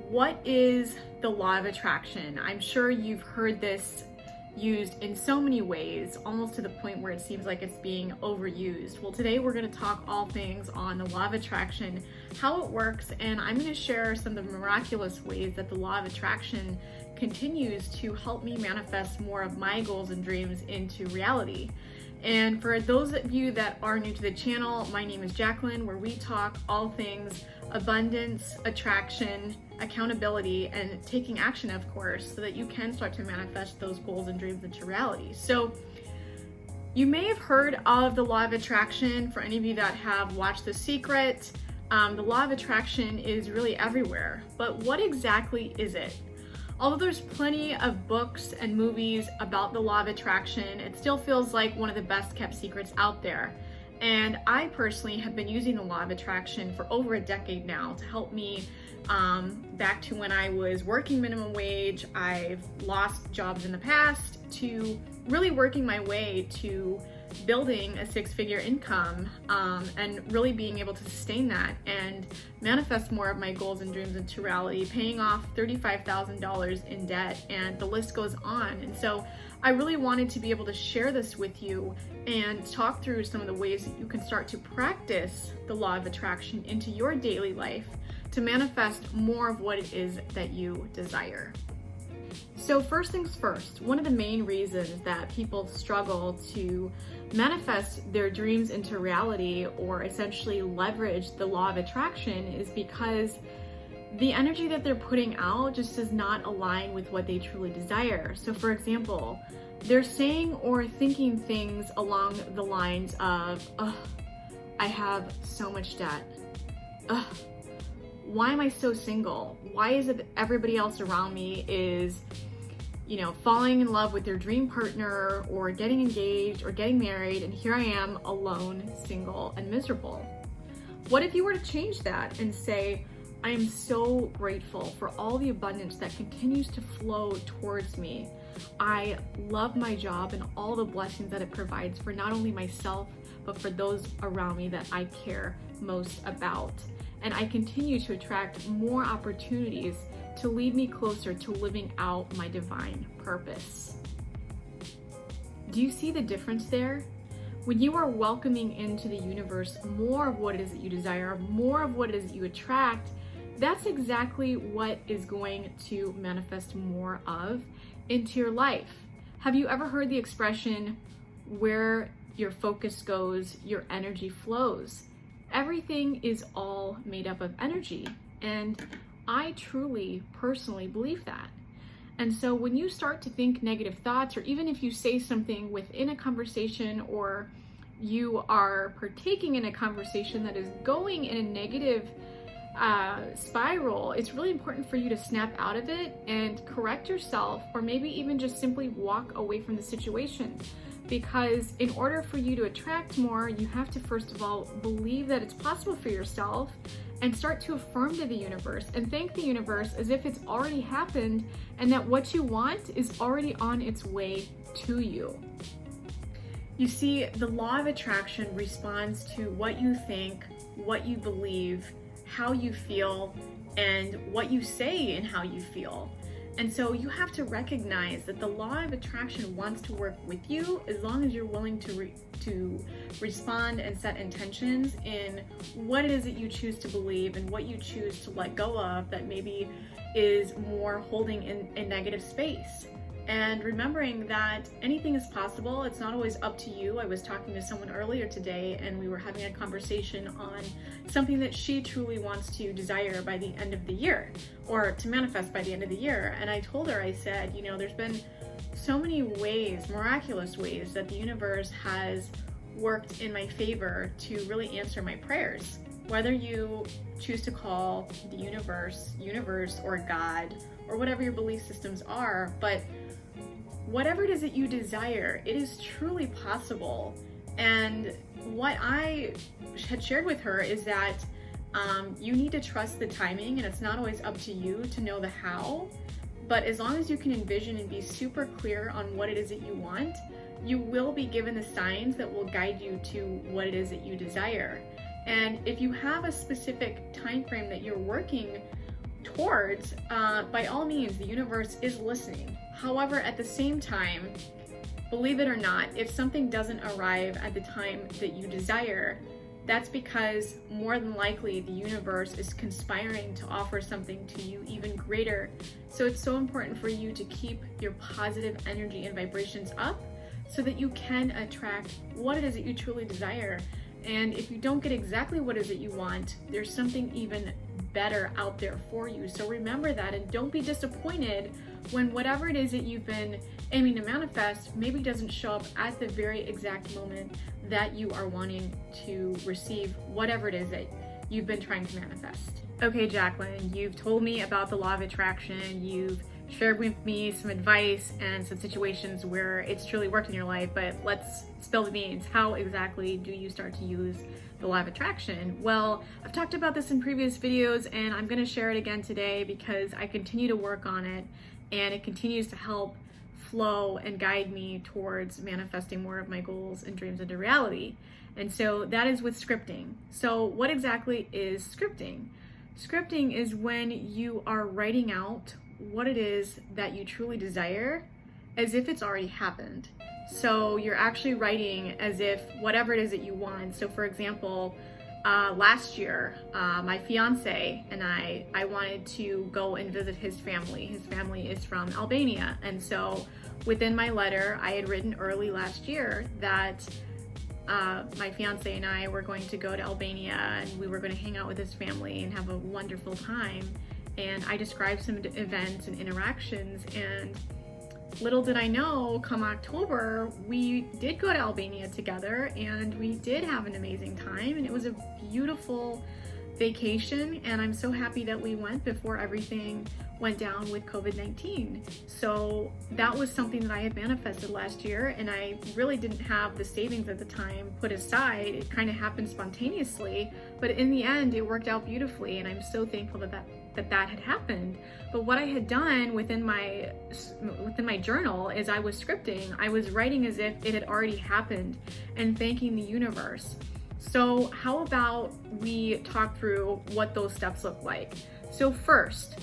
What is the law of attraction? I'm sure you've heard this used in so many ways, almost to the point where it seems like it's being overused. Well, today we're going to talk all things on the law of attraction, how it works, and I'm going to share some of the miraculous ways that the law of attraction continues to help me manifest more of my goals and dreams into reality. And for those of you that are new to the channel, my name is Jacqueline, where we talk all things abundance, attraction, accountability, and taking action, of course, so that you can start to manifest those goals and dreams into reality. So you may have heard of the law of attraction. For any of you that have watched The Secret, the law of attraction is really everywhere. But what exactly is it? Although there's plenty of books and movies about the law of attraction, it still feels like one of the best kept secrets out there. And I personally have been using the law of attraction for over a decade now to help me back to when I was working minimum wage. I've lost jobs in the past, to really working my way to building a six-figure income and really being able to sustain that and manifest more of my goals and dreams into reality, paying off $35,000 in debt, and the list goes on. And so I really wanted to be able to share this with you and talk through some of the ways that you can start to practice the law of attraction into your daily life to manifest more of what it is that you desire. So first things first, one of the main reasons that people struggle to manifest their dreams into reality, or essentially leverage the law of attraction, is because the energy that they're putting out just does not align with what they truly desire. So for example, they're saying or thinking things along the lines of, I have so much debt. Why am I so single? Why is it that everybody else around me is, falling in love with their dream partner or getting engaged or getting married, and here I am alone, single, and miserable? What if you were to change that and say, I am so grateful for all the abundance that continues to flow towards me. I love my job and all the blessings that it provides for not only myself, but for those around me that I care most about. And I continue to attract more opportunities to lead me closer to living out my divine purpose. Do you see the difference there? When you are welcoming into the universe more of what it is that you desire, more of what it is that you attract, that's exactly what is going to manifest more of into your life. Have you ever heard the expression, where your focus goes, your energy flows? Everything is all made up of energy, and I truly, personally believe that. And so when you start to think negative thoughts, or even if you say something within a conversation, or you are partaking in a conversation that is going in a negative spiral, it's really important for you to snap out of it and correct yourself, or maybe even just simply walk away from the situation. Because in order for you to attract more, you have to first of all believe that it's possible for yourself, and start to affirm to the universe and thank the universe as if it's already happened, and that what you want is already on its way to you. You see, the law of attraction responds to what you think, what you believe, how you feel, and what you say and how you feel. And so you have to recognize that the law of attraction wants to work with you as long as you're willing to respond and set intentions in what it is that you choose to believe and what you choose to let go of that maybe is more holding in negative space. And remembering that anything is possible, it's not always up to you. I was talking to someone earlier today, and we were having a conversation on something that she truly wants to desire by the end of the year, or to manifest by the end of the year. And I told her, I said, there's been so many ways, miraculous ways, that the universe has worked in my favor to really answer my prayers. Whether you choose to call the universe, or God, or whatever your belief systems are, but whatever it is that you desire, it is truly possible. And what I had shared with her is that you need to trust the timing, and it's not always up to you to know the how, but as long as you can envision and be super clear on what it is that you want, you will be given the signs that will guide you to what it is that you desire. And if you have a specific time frame that you're working towards, by all means, the universe is listening. However, at the same time, believe it or not, if something doesn't arrive at the time that you desire, that's because more than likely the universe is conspiring to offer something to you even greater. So it's so important for you to keep your positive energy and vibrations up so that you can attract what it is that you truly desire. And if you don't get exactly what it is that you want, there's something even better out there for you. So remember that, and don't be disappointed when whatever it is that you've been aiming to manifest maybe doesn't show up at the very exact moment that you are wanting to receive whatever it is that you've been trying to manifest. Okay, Jacqueline, you've told me about the law of attraction. You've shared with me some advice and some situations where it's truly worked in your life, but let's spill the beans. How exactly do you start to use the law of attraction? Well, I've talked about this in previous videos, and I'm going to share it again today because I continue to work on it, and it continues to help flow and guide me towards manifesting more of my goals and dreams into reality. And so that is with scripting. So what exactly is scripting? Scripting is when you are writing out what it is that you truly desire as if it's already happened. So you're actually writing as if whatever it is that you want. So for example, last year, my fiance and I wanted to go and visit his family. His family is from Albania. And so within my letter, I had written early last year that my fiance and I were going to go to Albania and we were going to hang out with his family and have a wonderful time. And I described some events and interactions, and little did I know, come October, we did go to Albania together and we did have an amazing time, and it was a beautiful vacation, and I'm so happy that we went before everything went down with COVID-19. So that was something that I had manifested last year, and I really didn't have the savings at the time put aside. It kind of happened spontaneously, but in the end it worked out beautifully, and I'm so thankful that that had happened. But what I had done within my journal is I was scripting. I was writing as if it had already happened and thanking the universe. So how about we talk through what those steps look like? So first,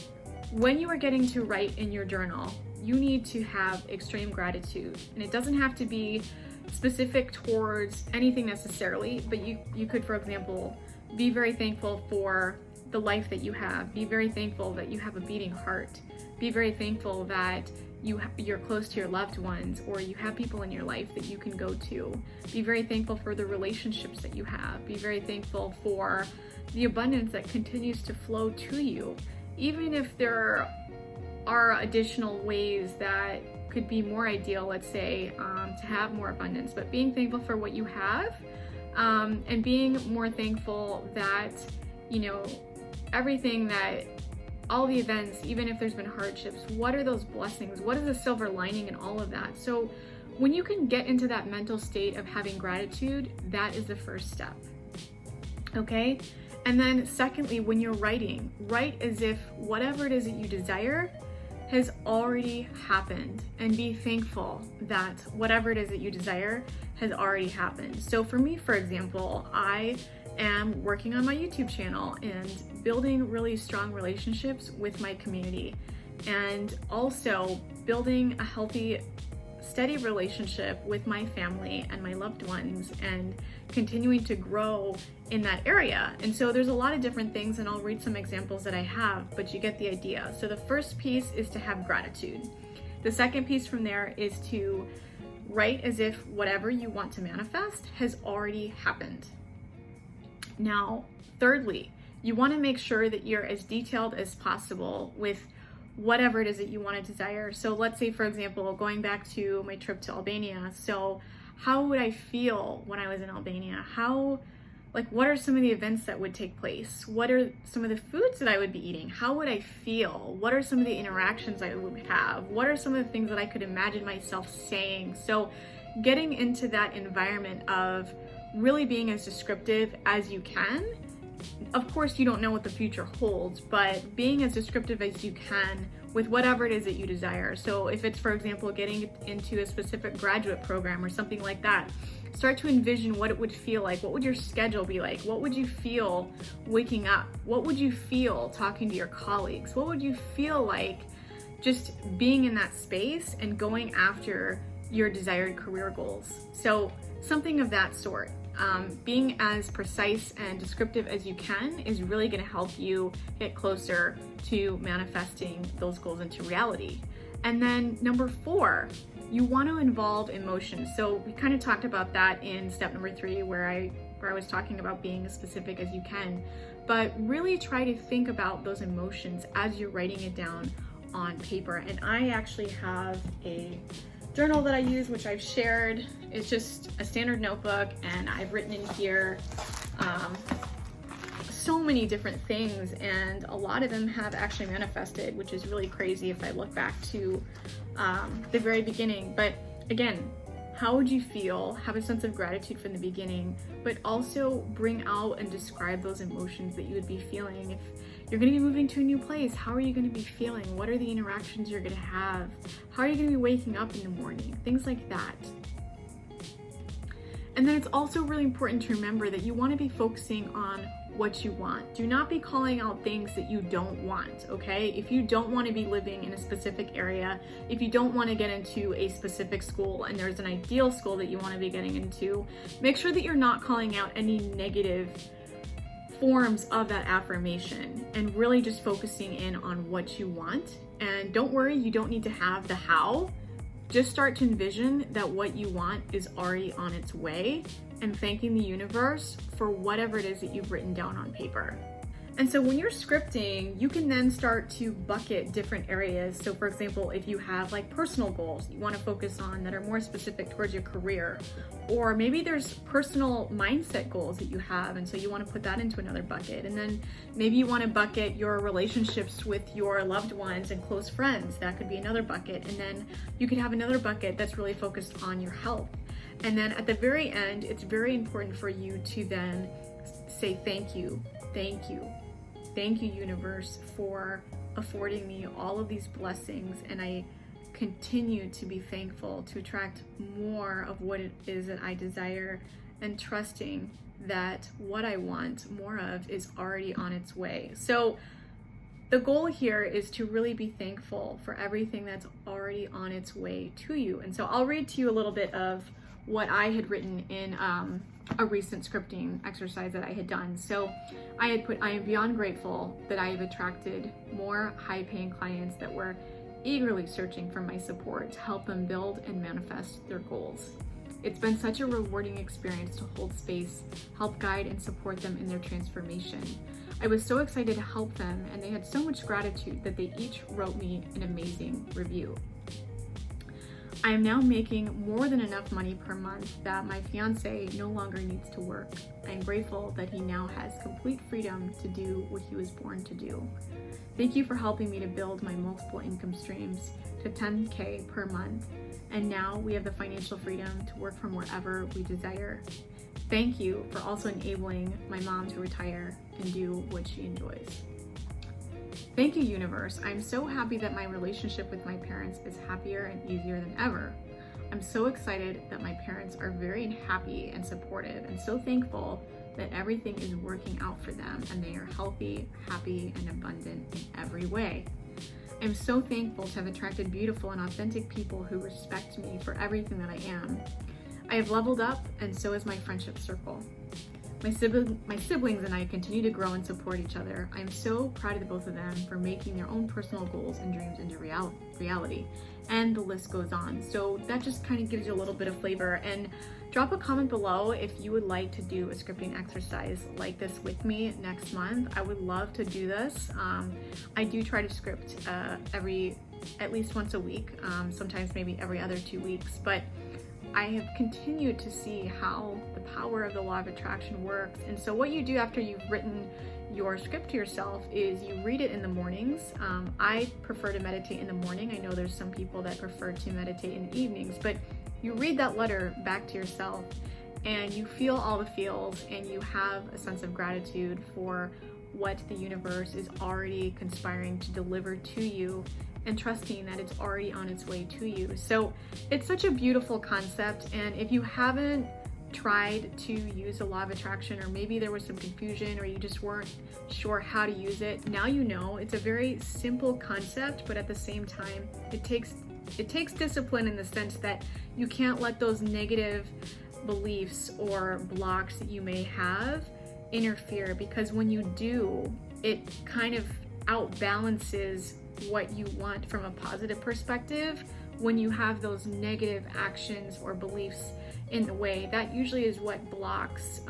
when you are getting to write in your journal, you need to have extreme gratitude. And it doesn't have to be specific towards anything necessarily, but you could, for example, be very thankful for the life that you have. Be very thankful that you have a beating heart. Be very thankful that you're close to your loved ones, or you have people in your life that you can go to. Be very thankful for the relationships that you have. Be very thankful for the abundance that continues to flow to you. Even if there are additional ways that could be more ideal, let's say, to have more abundance, but being thankful for what you have, and being more thankful that, everything that, all the events, even if there's been hardships, what are those blessings? What is the silver lining in all of that? So when you can get into that mental state of having gratitude, that is the first step. Okay? And then secondly, when you're writing, write as if whatever it is that you desire has already happened, and be thankful that whatever it is that you desire has already happened. So for me, for example, I am working on my YouTube channel and building really strong relationships with my community, and also building a healthy, steady relationship with my family and my loved ones, and continuing to grow in that area. And so there's a lot of different things, and I'll read some examples that I have, but you get the idea. So the first piece is to have gratitude. The second piece from there is to write as if whatever you want to manifest has already happened. Now, thirdly, you want to make sure that you're as detailed as possible with whatever it is that you want to desire. So let's say, for example, going back to my trip to Albania. So how would I feel when I was in Albania? What are some of the events that would take place? What are some of the foods that I would be eating? How would I feel? What are some of the interactions I would have? What are some of the things that I could imagine myself saying? So getting into that environment of really being as descriptive as you can. Of course, you don't know what the future holds, but being as descriptive as you can with whatever it is that you desire. So if it's, for example, getting into a specific graduate program or something like that, start to envision what it would feel like. What would your schedule be like? What would you feel waking up? What would you feel talking to your colleagues? What would you feel like just being in that space and going after your desired career goals? So something of that sort. Being as precise and descriptive as you can is really going to help you get closer to manifesting those goals into reality. And then number 4, you want to involve emotion. So we kind of talked about that in step number 3, where I was talking about being as specific as you can, but really try to think about those emotions as you're writing it down on paper. And I actually have a journal that I use, which I've shared. It's just a standard notebook, and I've written in here so many different things, and a lot of them have actually manifested, which is really crazy if I look back to the very beginning. But again, how would you feel? Have a sense of gratitude from the beginning, but also bring out and describe those emotions that you would be feeling. If you're going to be moving to a new place, how are you going to be feeling? What are the interactions you're going to have? How are you going to be waking up in the morning? Things like that. And then it's also really important to remember that you want to be focusing on what you want. Do not be calling out things that you don't want, okay? If you don't want to be living in a specific area, if you don't want to get into a specific school and there's an ideal school that you want to be getting into, make sure that you're not calling out any negative forms of that affirmation and really just focusing in on what you want. And don't worry, you don't need to have the how. Just start to envision that what you want is already on its way, and thanking the universe for whatever it is that you've written down on paper. And so when you're scripting, you can then start to bucket different areas. So for example, if you have like personal goals you want to focus on that are more specific towards your career, or maybe there's personal mindset goals that you have, and so you want to put that into another bucket. And then maybe you want to bucket your relationships with your loved ones and close friends. That could be another bucket. And then you could have another bucket that's really focused on your health. And then at the very end, it's very important for you to then say thank you, thank you. Thank you, universe, for affording me all of these blessings, and I continue to be thankful to attract more of what it is that I desire, and trusting that what I want more of is already on its way. So the goal here is to really be thankful for everything that's already on its way to you. And so I'll read to you a little bit of what I had written in a recent scripting exercise that I had done. So I had put, I am beyond grateful that I have attracted more high-paying clients that were eagerly searching for my support to help them build and manifest their goals. It's been such a rewarding experience to hold space, help guide and support them in their transformation. I was so excited to help them, and they had so much gratitude that they each wrote me an amazing review. I am now making more than enough money per month that my fiance no longer needs to work. I am grateful that he now has complete freedom to do what he was born to do. Thank you for helping me to build my multiple income streams to $10K per month, and now we have the financial freedom to work from wherever we desire. Thank you for also enabling my mom to retire and do what she enjoys. Thank you, universe. I'm so happy that my relationship with my parents is happier and easier than ever. I'm so excited that my parents are very happy and supportive, and so thankful that everything is working out for them and they are healthy, happy, and abundant in every way. I'm so thankful to have attracted beautiful and authentic people who respect me for everything that I am. I have leveled up, and so has my friendship circle. My siblings and I continue to grow and support each other. I'm so proud of the both of them for making their own personal goals and dreams into reality. And the list goes on. So that just kind of gives you a little bit of flavor. And drop a comment below if you would like to do a scripting exercise like this with me next month. I would love to do this. I do try to script at least once a week, sometimes maybe every other 2 weeks, but I have continued to see how the power of the law of attraction works. And so what you do after you've written your script to yourself is you read it in the mornings. I prefer to meditate in the morning. I know there's some people that prefer to meditate in the evenings, but you read that letter back to yourself and you feel all the feels, and you have a sense of gratitude for what the universe is already conspiring to deliver to you. and trusting that it's already on its way to you. So it's such a beautiful concept, and if you haven't tried to use the law of attraction, or maybe there was some confusion or you just weren't sure how to use it, now you know. It's a very simple concept, but at the same time it takes discipline in the sense that you can't let those negative beliefs or blocks that you may have interfere, because when you do, it kind of outbalances what you want from a positive perspective. When you have those negative actions or beliefs in the way, that usually is what blocks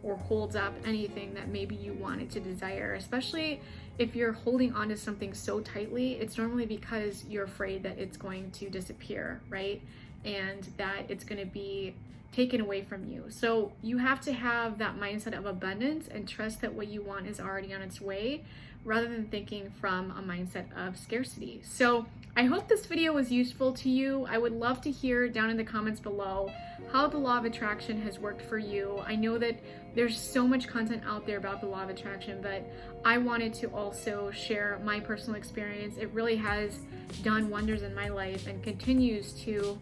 or holds up anything that maybe you wanted to desire. Especially if you're holding on to something so tightly, it's normally because you're afraid that it's going to disappear, right? And that it's going to be taken away from you. So you have to have that mindset of abundance and trust that what you want is already on its way, rather than thinking from a mindset of scarcity. So I hope this video was useful to you. I would love to hear down in the comments below how the law of attraction has worked for you. I know that there's so much content out there about the law of attraction, but I wanted to also share my personal experience. It really has done wonders in my life and continues to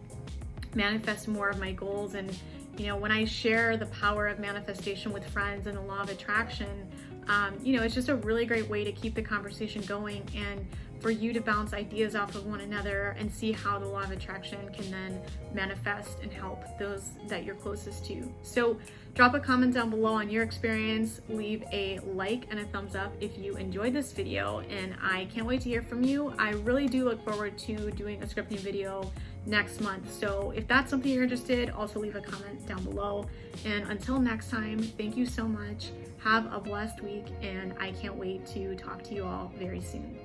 manifest more of my goals. And when I share the power of manifestation with friends and the law of attraction, it's just a really great way to keep the conversation going and for you to bounce ideas off of one another and see how the law of attraction can then manifest and help those that you're closest to. So drop a comment down below on your experience, leave a like and a thumbs up if you enjoyed this video, and I can't wait to hear from you. I really do look forward to doing a scripting video next month. So if that's something you're interested, also leave a comment down below. And until next time, thank you so much. Have a blessed week, and I can't wait to talk to you all very soon.